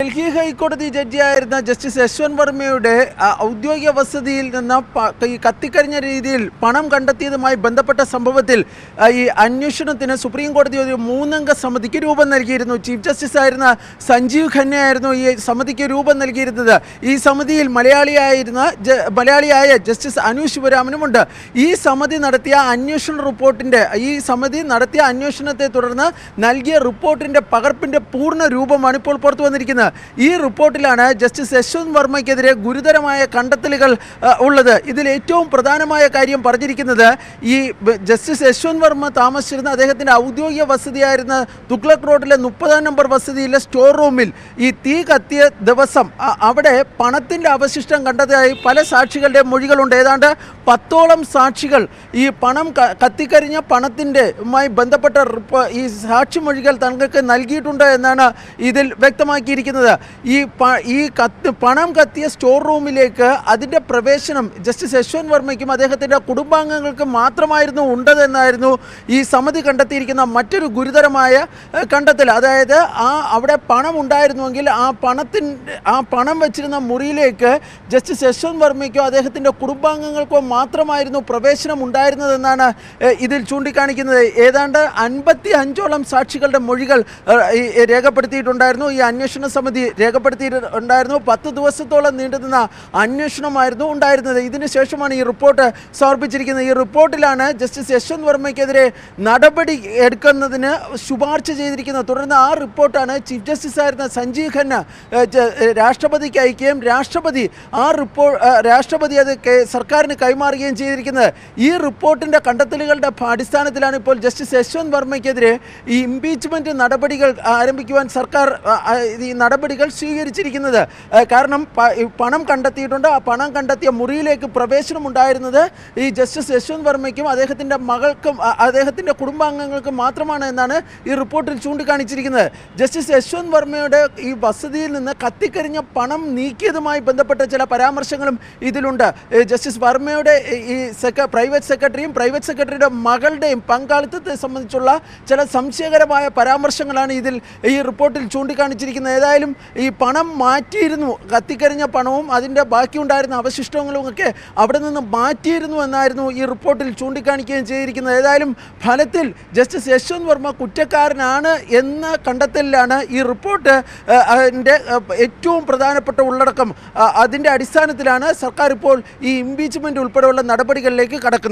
ഡൽഹി ഹൈക്കോടതി ജഡ്ജിയായിരുന്ന ജസ്റ്റിസ് യശ്വന്ത് വർമ്മയുടെ ഔദ്യോഗിക വസതിയിൽ നിന്ന് ഈ കത്തിക്കരിഞ്ഞ രീതിയിൽ പണം കണ്ടെത്തിയതുമായി ബന്ധപ്പെട്ട സംഭവത്തിൽ ഈ അന്വേഷണത്തിന് സുപ്രീം കോടതി ഒരു 3-അംഗ സമിതിക്ക് രൂപം നൽകിയിരുന്നു. ചീഫ് ജസ്റ്റിസ് ആയിരുന്ന സഞ്ജീവ് ഖന്നയായിരുന്നു ഈ സമിതിക്ക് രൂപം നൽകിയിരുന്നത്. ഈ സമിതിയിൽ മലയാളിയായ ജസ്റ്റിസ് അനു ശിവരാമനുമുണ്ട്. ഈ സമിതി നടത്തിയ അന്വേഷണത്തെ തുടർന്ന് നൽകിയ റിപ്പോർട്ടിൻ്റെ പകർപ്പിൻ്റെ പൂർണ്ണ രൂപമാണ് ഇപ്പോൾ പുറത്തു വന്നിരിക്കുന്നത്. ഈ റിപ്പോർട്ടിലാണ് ജസ്റ്റിസ് യശ്വന്ത് വർമ്മയ്ക്കെതിരെ ഗുരുതരമായ കണ്ടെത്തലുകൾ ഉള്ളത്. ഇതിൽ ഏറ്റവും പ്രധാനമായ കാര്യം പറഞ്ഞിരിക്കുന്നത്, ഈ ജസ്റ്റിസ് യശ്വന്ത് വർമ്മ താമസിച്ചിരുന്ന അദ്ദേഹത്തിൻ്റെ ഔദ്യോഗിക വസതിയായിരുന്ന തുഗ്ലക് റോഡിലെ 30-ാം നമ്പർ വസതിയിലെ സ്റ്റോർ റൂമിൽ ഈ തീ കത്തിയ ദിവസം അവിടെ പണത്തിൻ്റെ അവശിഷ്ടം കണ്ടതായി പല സാക്ഷികളുടെ മൊഴികളുണ്ട്. ഏതാണ്ട് 10ഓളം സാക്ഷികൾ ഈ പണം കത്തിക്കരിഞ്ഞ പണത്തിൻ്റെയുമായി ബന്ധപ്പെട്ട ഈ സാക്ഷിമൊഴികൾ തങ്ങൾക്ക് നൽകിയിട്ടുണ്ട് എന്നാണ് ഇതിൽ വ്യക്തമാക്കിയിരിക്കുന്നത്. ഈ പണം കത്തിയ സ്റ്റോർ റൂമിലേക്ക് അതിൻ്റെ പ്രവേശനം ജസ്റ്റിസ് യശ്വന്ത് വർമ്മയ്ക്കും അദ്ദേഹത്തിൻ്റെ കുടുംബാംഗങ്ങൾക്കും മാത്രമായിരുന്നു ഉണ്ടെന്നായിരുന്നു ഈ സമിതി കണ്ടെത്തിയിരിക്കുന്ന മറ്റൊരു ഗുരുതരമായ കണ്ടെത്തൽ. അതായത് അവിടെ പണം ഉണ്ടായിരുന്നുവെങ്കിൽ ആ പണം വെച്ചിരുന്ന മുറിയിലേക്ക് ജസ്റ്റിസ് യശ്വന്ത് വർമ്മയ്ക്കോ അദ്ദേഹത്തിൻ്റെ കുടുംബാംഗങ്ങൾക്കോ മാത്രമായിരുന്നു പ്രവേശനം ഉണ്ടായിരുന്നതെന്നാണ് ഇതിൽ ചൂണ്ടിക്കാണിക്കുന്നത്. ഏതാണ്ട് 55ഓളം സാക്ഷികളുടെ മൊഴികൾ രേഖപ്പെടുത്തിയിട്ടുണ്ടായിരുന്നു. ഈ അന്വേഷണ സമിതി രേഖപ്പെടുത്തിയിട്ടുണ്ടായിരുന്നു. 10 ദിവസത്തോളം നീണ്ടുനിന്ന അന്വേഷണമായിരുന്നു ഉണ്ടായിരുന്നത്. ഇതിനുശേഷമാണ് ഈ റിപ്പോർട്ട് സമർപ്പിച്ചിരിക്കുന്നത്. ഈ റിപ്പോർട്ടിലാണ് ജസ്റ്റിസ് യശ്വന്ത് വർമ്മയ്ക്കെതിരെ നടപടി എടുക്കുന്നതിന് ശുപാർശ ചെയ്തിരിക്കുന്നത്. തുടർന്ന് ആ റിപ്പോർട്ടാണ് ചീഫ് ജസ്റ്റിസ് ആയിരുന്ന സഞ്ജീവ് ഖന്ന രാഷ്ട്രപതിക്ക് അയക്കുകയും രാഷ്ട്രപതി അത് സർക്കാരിന് കൈമാറുകയും ചെയ്തിരിക്കുന്നത്. ഈ റിപ്പോർട്ടിൻ്റെ കണ്ടെത്തലുകളുടെ അടിസ്ഥാനത്തിലാണ് ഇപ്പോൾ ജസ്റ്റിസ് യശ്വന്ത് വർമ്മയ്ക്കെതിരെ ഈ ഇംപീച്ച്മെൻറ്റ് നടപടികൾ ആരംഭിക്കുവാൻ സർക്കാർ ഈ നടപടികൾ സ്വീകരിച്ചിരിക്കുന്നത്. കാരണം പണം കണ്ടെത്തിയിട്ടുണ്ട്. ആ പണം കണ്ടെത്തിയ മുറിയിലേക്ക് പ്രവേശനം ഉണ്ടായിരുന്നത് ഈ ജസ്റ്റിസ് യശ്വന്ത് വർമ്മയ്ക്കും അദ്ദേഹത്തിൻ്റെ മകൾക്കും അദ്ദേഹത്തിൻ്റെ കുടുംബാംഗങ്ങൾക്കും മാത്രമാണ് എന്നാണ് ഈ റിപ്പോർട്ടിൽ ചൂണ്ടിക്കാണിച്ചിരിക്കുന്നത്. ജസ്റ്റിസ് യശ്വന്ത് വർമ്മയുടെ ഈ വസതിയിൽ നിന്ന് കത്തിക്കരിഞ്ഞ പണം നീക്കിയതുമായി ബന്ധപ്പെട്ട ചില പരാമർശങ്ങളും ഇതിലുണ്ട്. ജസ്റ്റിസ് വർമ്മയുടെ ഈ പ്രൈവറ്റ് സെക്രട്ടറിയുടെ മകളുടെയും പങ്കാളിത്തത്തെ സംബന്ധിച്ചുള്ള ചില സംശയകരമായ പരാമർശങ്ങളാണ് ഈ റിപ്പോർട്ടിൽ ചൂണ്ടിക്കാണിച്ചിരിക്കുന്നത്. ഏതായാലും ഈ പണം മാറ്റിയിരുന്നു, കത്തിക്കരിഞ്ഞ പണവും അതിൻ്റെ ബാക്കിയുണ്ടായിരുന്ന അവശിഷ്ടങ്ങളും ഒക്കെ അവിടെ നിന്ന് മാറ്റിയിരുന്നു എന്നായിരുന്നു ഈ റിപ്പോർട്ടിൽ ചൂണ്ടിക്കാണിക്കുകയും ചെയ്തിരിക്കുന്നത്. ഏതായാലും ഫലത്തിൽ ജസ്റ്റിസ് യശ്വന്ത് വർമ്മ കുറ്റക്കാരനാണ് എന്ന കണ്ടെത്തലിലാണ് ഈ റിപ്പോർട്ട് അതിൻ്റെ ഏറ്റവും പ്രധാനപ്പെട്ട ഉള്ളടക്കം. അതിൻ്റെ അടിസ്ഥാനത്തിലാണ് സർക്കാർ ഇപ്പോൾ ഈ ഇംപീച്ച്മെൻറ്റ് ഉൾപ്പെടെയുള്ള നടപടികളിലേക്ക് കടക്കുന്നത്.